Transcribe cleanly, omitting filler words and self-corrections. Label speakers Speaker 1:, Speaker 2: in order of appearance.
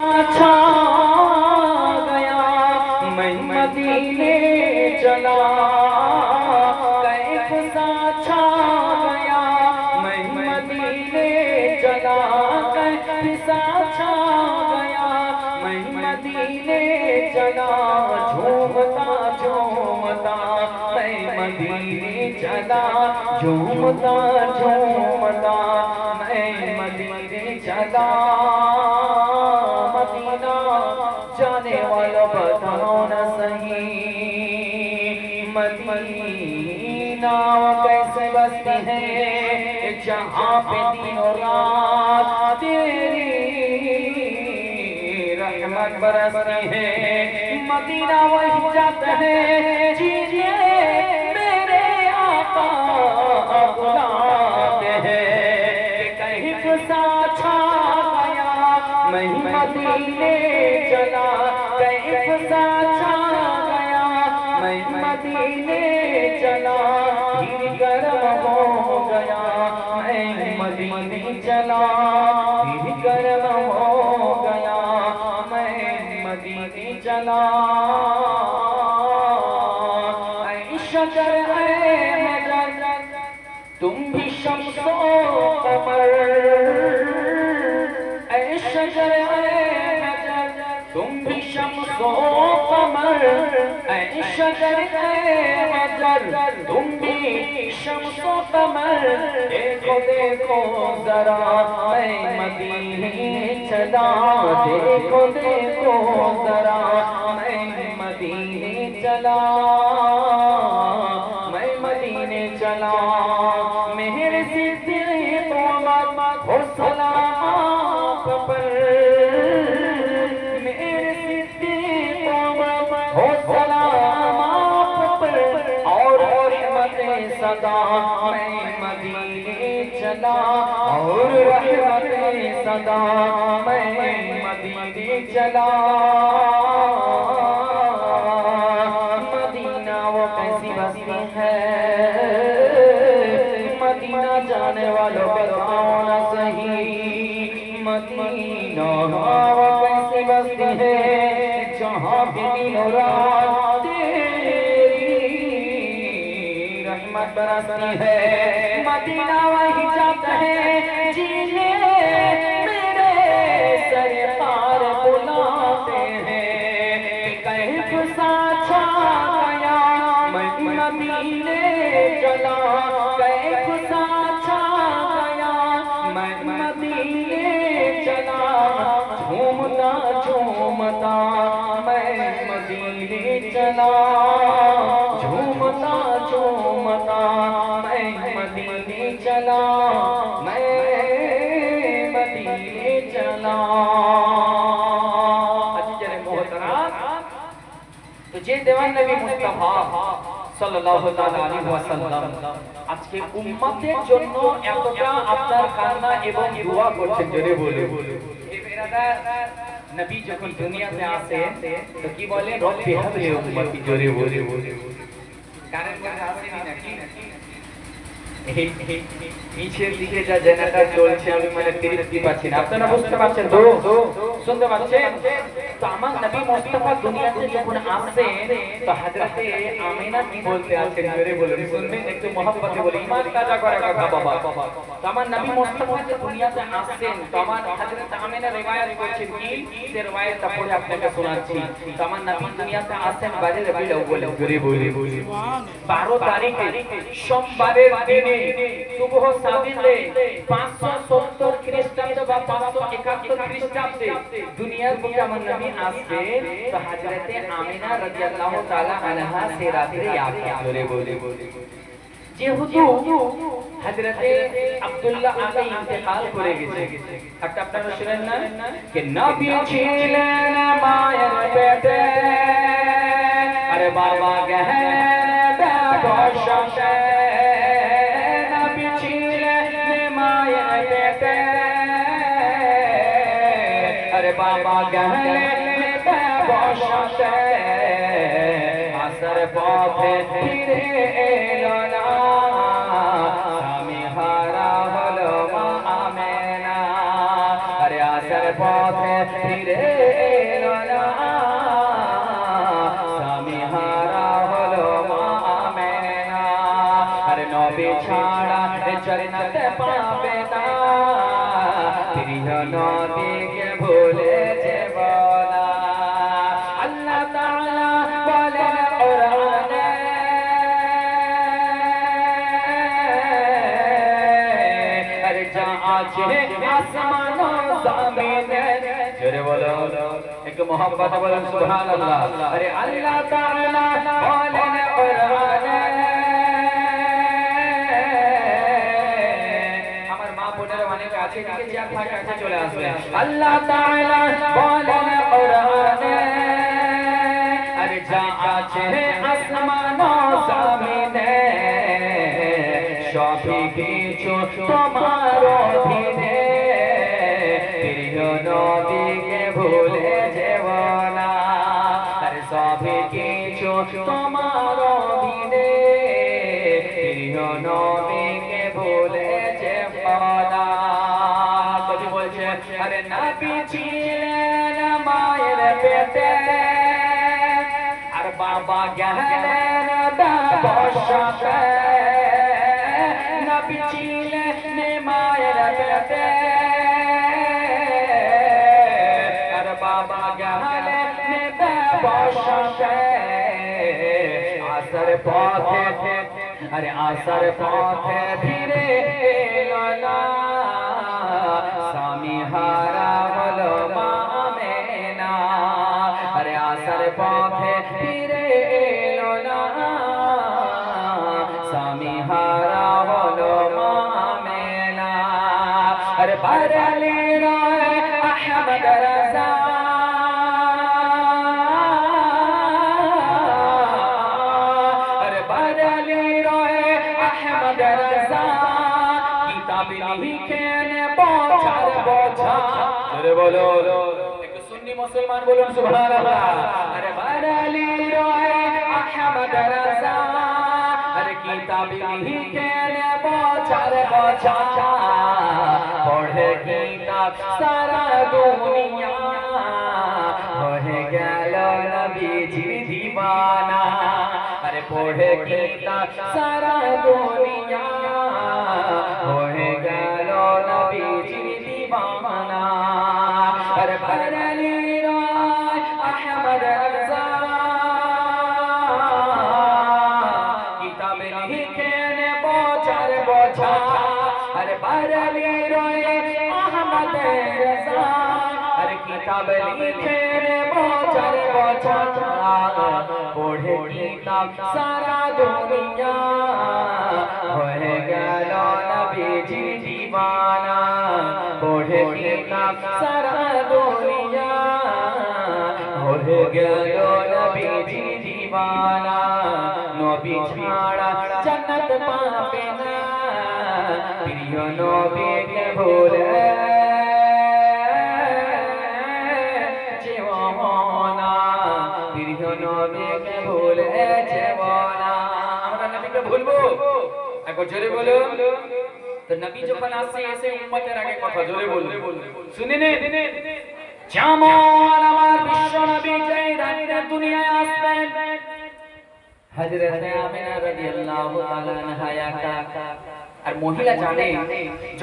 Speaker 1: छा गया मैं मदीने चला कैफ सा छा गया मैं मदीने चला कैफ सा छा गया मैं मदीने चला झूमता झूमता मैं मदीने चला झूमता झूमता मैं मदीने चला जाने वालों बताओ न सही मदीना कैसे बसती है जहाँ पे दिनों रात तेरी रहमत बरसती है। मदीना वही जाता है जीजे मेरे आका बुलाते हैं कहीं गुस्सा छा गया मैं मदीने चला कैफ सा छा गया मैं मदीने चला फिर गर्म हो गया मैं मदीने चला फिर गर्म हो गया मैं मदीने चला ऐ शजर ऐ मजर तुम भी शम्सो कमर ऐ शजर तुम भी शम्सो कमर ऐ शजर ऐ मजर तुम भी शम्सो कमर देखो देखो जरा मैं मदीने चला देखो देखो जरा मैं मदीने चला मैं मदीने चला मेरे सिद्दीक़ तो मत हो सलाम पर सदा मैं मदीने चला और रहमतें सदा मैं मदीने चला। मदीना वो कैसी बस्ती है मदीना जाने वालों बताओ न सही मदीना वो कैसी बस्ती है जहाँ भी दिनों रात बरसती है। मदीना वही जाता है जीने मेरे सरकार बुलाते हैं कैफ सा छा गया मैं मदीने चला कैफ सा छा गया मैं मदीने चला झूमता झूमता मैं मदीने चला झूमता झूमता मैं मदीने चला मैं मदीने चला। अजीज़ मोहतरम तो जे देवान नबी मुस्तफा সাল্লাল্লাহু তাআলা আলাইহি ওয়াসাল্লাম আজকে উম্মতের জন্য এতটা আপনার কান্না এবং দোয়া করছেন জোরে বলে এই বেরাদার নবী যখন দুনিয়াতে আসেন তো কি বলে রব্বি হাবলি উম্মতি জোরে বলে কারণ করে আসেনি নাকি নিচের দিকে যা জেনারেটর চলছে আমি মানে তৃপ্তি পাচ্ছি না আপনারা বুঝতে পারছেন তো শুনতে পাচ্ছেন তো আমার নবী মুস্তাফা দুনিয়াতে যখন আসেন তো হযরতে আমিনা কি বলতে আছেন জোরে বলুন শুনবেন একটু মহব্বতে বলি ঈমান তাজা করে কথা বাবা তো আমার নবী মুস্তাফা যে দুনিয়াতে আসেন তো আমার হযরতে আমিনা riwayat করছেন কি সে riwayatটা পড়ে আপনাকে শোনাচ্ছি তো আমার নবী দুনিয়াতে আসেন বারে রবিউল আউয়াল জোরে বলি 12 তারিখে সোমবারের দিনে सुबह साबिले 570 খ্রিস্টাব্দ বা 571 খ্রিস্টাব্দে দুনিয়ার বুকে আমার নবী আসবে তো হযরতে আমিনা রাদিয়াল্লাহু তাআলা আনহা সে রাতে আসে জোরে বলে যেহেতু হযরতে আব্দুল্লাহ আগে ইন্তেকাল করে গেছে একটা আপনারা শুনেন না যে নবী ছিলেন মায়ের পেটে আরে বাবা গহন বশে बाबा गहले बशे असर पथे फिरे एलोना स्वामी हारा हलो आमेना अरे असर পথে ফিরে এলো না স্বামী হারা হলো মা আমেনা আর নবী ছাড়া জান্নাত পাবে না প্রিয় নবীকে ভুলে যাব না আল্লাহ তাআলা বলেন কোরআনে আর যা আছে আসমান ও জমিনে জোরে বলো একটু মোহাম্মত বলেন সুবহানাল্লাহ আরে আল্লাহ তাআলা বলেন কোরআনে আমার মা বোনেরা অনেক আছে দিকে যা থাকা আছে চলে আসবে আল্লাহ তাআলা বলেন কোরআনে আরে যা আছে আসমান ও জমিনে সবই কিছু তোমার অধীনে প্রিয় নবীকে ভুলে যেও না আর সবই কিছু তোমার অধীনে প্রিয় নবীকে ভুলে যেও না কবি বলছে আরে নবী ছিলেন মায়ের পেটে আর বাবা গেলেন ব্যবসাতে নবী ছিলেন মায়ের পেটে আর বাবা গেলেন ব্যবসাতে আসার পথে আরে আসার পথে ফিরে এলো না স্বামী হারা হলো মা আমেনা আরে আসার পথে ফিরে এলো না স্বামী হারা হলো মা আমেনা আরে বারালি রায় আহমদ রাজা আরে বারালি রায় আহমদ রাজা কিতাব লিখেন বছর বছর জোরে বলো একটু সুন্নি মুসলমান বলুন সুবহানাল্লাহ আরে বারালি রায় আহমদ রাজা আরে কিতাব লিখেন বছর বছর পড়ে কিতাব সারা দুনিয়া হয়ে গেল নবীজির দিওয়ানা আরে পড়ে কিতাব সারা দুনিয়া হয়ে গেল নবীজির দিওয়ানা আরে বারালি রায় আহমদ রাজা কিতাব লিখেন বছর বছর আরে বারালি রায় আহমদ রাজা আরে কিতাব লিখেন বছর বছর পড়ে কিতাব সারা দুনিয়া হয়ে গেল নবীজির দিওয়ানা পড়ে কিতাব সারা দুনিয়া হয়ে গেল নবীজির দিওয়ানা নবী ছাড়া জান্নাত পাবে না প্রিয় নবীকে ভুলে যেও না প্রিয় নবীকে ভুলে যেও না আমরা নবীকে ভুলবো একবার জোরে বলো তো নবী যখন আসে এসে উম্মতের আগে কথা জোরে বলবে শুনে নে যেমন আমার বিশ্ব নবী যেই রাতে দুনিয়ায় আসবেন হযরত আমিনা রাদিয়াল্লাহু তাআলা আনহা আর মহিলা জানে